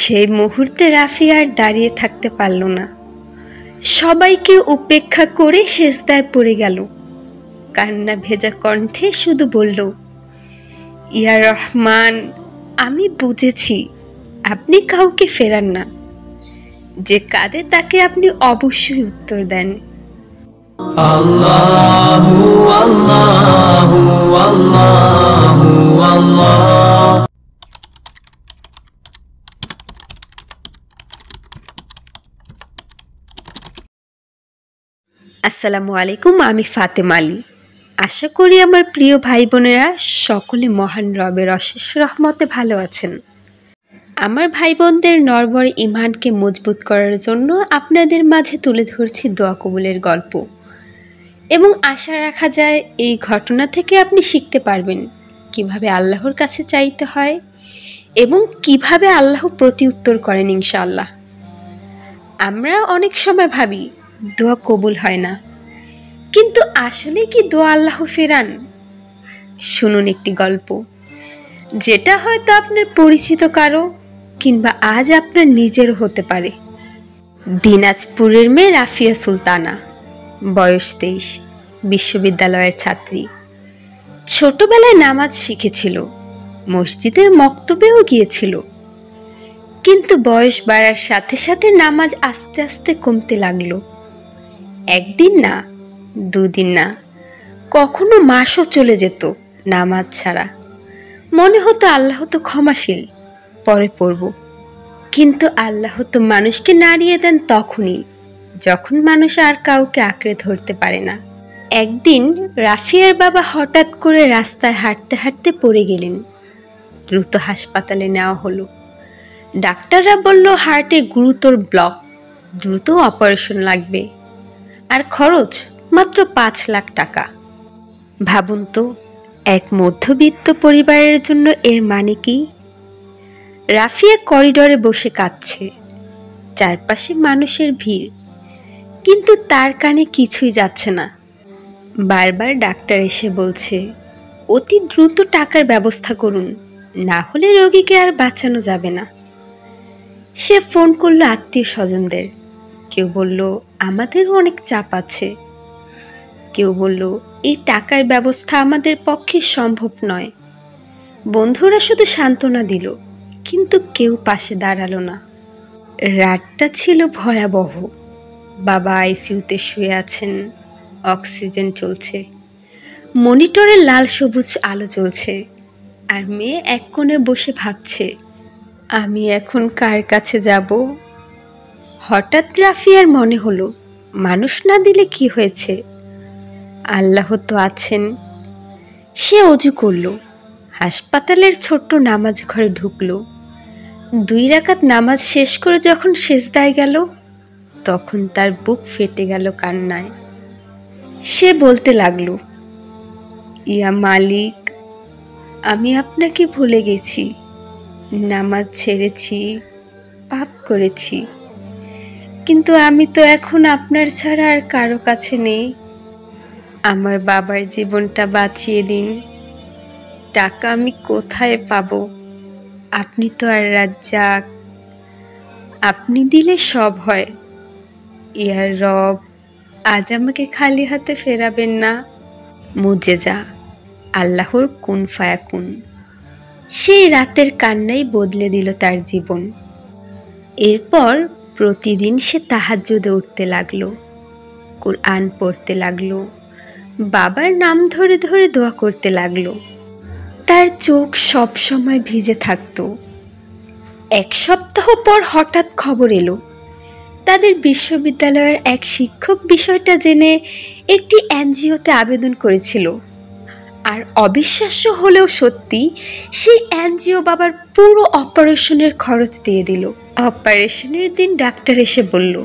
সেই মুহূর্তে রাফি আর দাঁড়িয়ে থাকতে পারল না। সবাইকে উপেক্ষা করে সেজদায় পড়ে গেল। কান্না ভেজা কণ্ঠে শুধু বলল, ইয়া রহমান, আমি বুঝেছি আপনি কাউকে ফেরান না, যে কাঁদে তাকে আপনি অবশ্যই উত্তর দেন। আল্লাহু আল্লাহু আল্লাহু আল্লাহ। আসসালামু আলাইকুম, আমি ফাতেমা আলী। আশা করি আমার প্রিয় ভাই বোনেরা সকলে মহান রবের অশেষ রহমতে ভালো আছেন। আমার ভাই বোনদের নরবর ইমানকে মজবুত করার জন্য আপনাদের মাঝে তুলে ধরছি দোয়া কবুলের গল্প, এবং আশা রাখা যায় এই ঘটনা থেকে আপনি শিখতে পারবেন কিভাবে আল্লাহর কাছে চাইতে হয় এবং কিভাবে আল্লাহ প্রতি উত্তর করেন ইনশাআল্লাহ। আমরা অনেক সময় ভাবি দোয়া কবুল হয় না, কিন্তু আসলে কি দোয়া আল্লাহ ফেরান? শুনুন একটি গল্প, যেটা হয়তো আপনার পরিচিত কারো কিংবা আজ আপনার নিজেরও হতে পারে। দিনাজপুরের মেয়ে রাফিয়া সুলতানা, বয়স 23, বিশ্ববিদ্যালয়ের ছাত্রী। ছোটবেলায় নামাজ শিখেছিল, মসজিদের মক্তবেও গিয়েছিল, কিন্তু বয়স বাড়ার সাথে সাথে নামাজ আস্তে আস্তে কমতে লাগলো। একদিন না, দুদিন না, কখনো মাসও চলে যেত নামাজ ছাড়া। মনে হতো আল্লাহ তো ক্ষমাশীল, পরে পড়ব। কিন্তু আল্লাহ তো মানুষকে নাড়িয়ে দেন তখনই যখন মানুষ আর কাউকে আঁকড়ে ধরতে পারে না। একদিন রাফিয়ার বাবা হঠাৎ করে রাস্তায় হাঁটতে হাঁটতে পড়ে গেলেন। দ্রুত হাসপাতালে নেওয়া হলো। ডাক্তাররা বলল হার্টে গুরুতর ব্লক, দ্রুত অপারেশন লাগবে, আর খরচ মাত্র 5 লাখ টাকা। ভাবুন তো, এক মধ্যবিত্ত পরিবারের জন্য এর মানে কি? রাফিয়া করিডোরে বসে কাঁদছে, চারপাশে মানুষের ভিড়, কিন্তু তার কানে কিছুই যাচ্ছে না। বারবার ডাক্তার এসে বলছে অতি দ্রুত টাকার ব্যবস্থা করুন, না হলে রোগীকে আর বাঁচানো যাবে না। সে ফোন করলো আত্মীয় স্বজনদের। কেউ বলল আমাদেরও অনেক চাপ আছে, কেউ বলল এই টাকার ব্যবস্থা আমাদের পক্ষে সম্ভব নয়। বন্ধুরা শুধু সান্ত্বনা দিল, কিন্তু কেউ পাশে দাঁড়ালো না। রাতটা ছিল ভয়াবহ। বাবা আইসিইউতে শুয়ে আছেন, অক্সিজেন চলছে, মনিটরে লাল সবুজ আলো জ্বলছে, আর মেয়ে এক কোণে বসে ভাবছে আমি এখন কার কাছে যাব। হঠাৎ রাফিয়ার মনে হলো মানুষ না দিলে কি হয়েছে, আল্লাহ তো আছেন। সে অজু করল, হাসপাতালের ছোট্ট নামাজ ঘরে ঢুকলো। 2 রাকাত নামাজ শেষ করে যখন সেজদায় গেল, তখন তার বুক ফেটে গেল কান্নায়। সে বলতে লাগলো, ইয়া মালিক, আমি আপনাকে ভুলে গেছি, নামাজ ছেড়েছি, পাপ করেছি, কিন্তু আমি তো এখন আপনার ছাড়া আর কারো কাছে নেই। আমার বাবার জীবনটা বাঁচিয়ে দিন, টাকা আমি কোথায় পাবো? আপনি তো আর রাজ্জাক, আপনি দিলে সব হয়। ইয়ার রব, আজ আমাকে খালি হাতে ফেরাবেন না। মুজেজা, আল্লাহর কুন ফায়াকুন। সেই রাতের কান্নাই বদলে দিল তার জীবন। এরপর প্রতিদিন সে তাহাজ্জুদে উঠতে লাগলো, কুরআন পড়তে লাগলো, বাবার নাম ধরে ধরে দোয়া করতে লাগলো। তার চোখ সব সময় ভিজে থাকতো। 1 সপ্তাহ পর হঠাৎ খবর এলো, তাদের বিশ্ববিদ্যালয়ের এক শিক্ষক বিষয়টা জেনে একটি এনজিওতে আবেদন করেছিল। আর অবিশ্বাস্য হলেও সত্যি, সেই এনজিও বাবার পুরো অপারেশনের খরচ দিয়ে দিল। অপারেশনের দিন ডাক্তার এসে বলল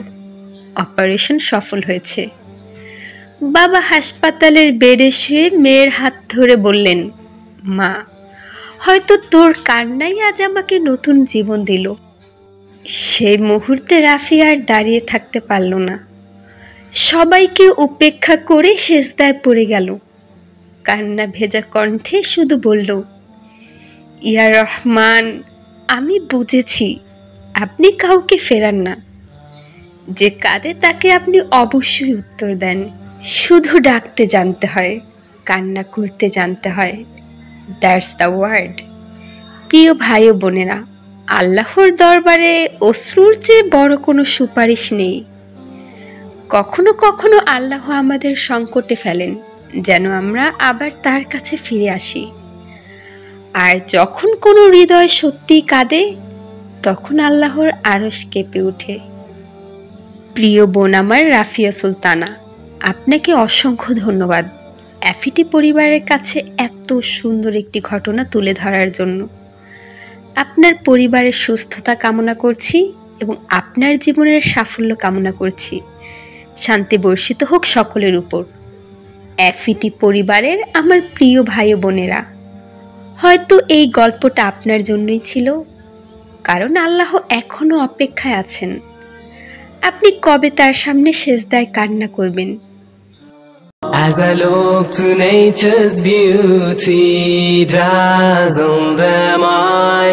অপারেশন সফল হয়েছে। বাবা হাসপাতালের বেডে শুয়ে মেয়ের হাত ধরে বললেন, মা, হয়তো তোর কান্নাই আজ আমাকে নতুন জীবন দিল। সেই মুহূর্তে রাফি আর দাঁড়িয়ে থাকতে পারল না। সবাইকে উপেক্ষা করে সেজদায় পড়ে গেল। কান্না ভেজা কণ্ঠে শুধু বলল, ইয়া রহমান, আমি বুঝেছি আপনি কাউকে ফেরান না, যে কাঁদে তাকে আপনি অবশ্যই উত্তর দেন। শুধু ডাকতে জানতে হয়, কান্না করতে জানতে হয়। That's the word. প্রিয় ভাই ও বোনেরা, আল্লাহর দরবারে অশ্রুর চেয়ে বড় কোনো সুপারিশ নেই। কখনো কখনো আল্লাহ আমাদের সংকটে ফেলেন যেন আমরা আবার তার কাছে ফিরে আসি। আর যখন কোনো হৃদয় সত্যিই কাঁদে, তখন আল্লাহর আরশ কেঁপে ওঠে। প্রিয় বোন আমার রাফিয়া সুলতানা, আপনাকে অসংখ্য ধন্যবাদ এফিটি পরিবারের কাছে এত সুন্দর একটি ঘটনা তুলে ধরার জন্য। আপনার পরিবারের সুস্থতা কামনা করছি এবং আপনার জীবনের সাফল্য কামনা করছি। শান্তি বর্ষিত হোক সকলের উপর। এফিটি পরিবারের আমার প্রিয় ভাই ও বোনেরা, হয়তো এই গল্পটা আপনার জন্যই ছিল, কারণ আল্লাহ এখনো অপেক্ষায় আছেন। আপনি কবে তার সামনে সেজদায় কান্না করবেন? As I look to nature's beauty, dazzled am I.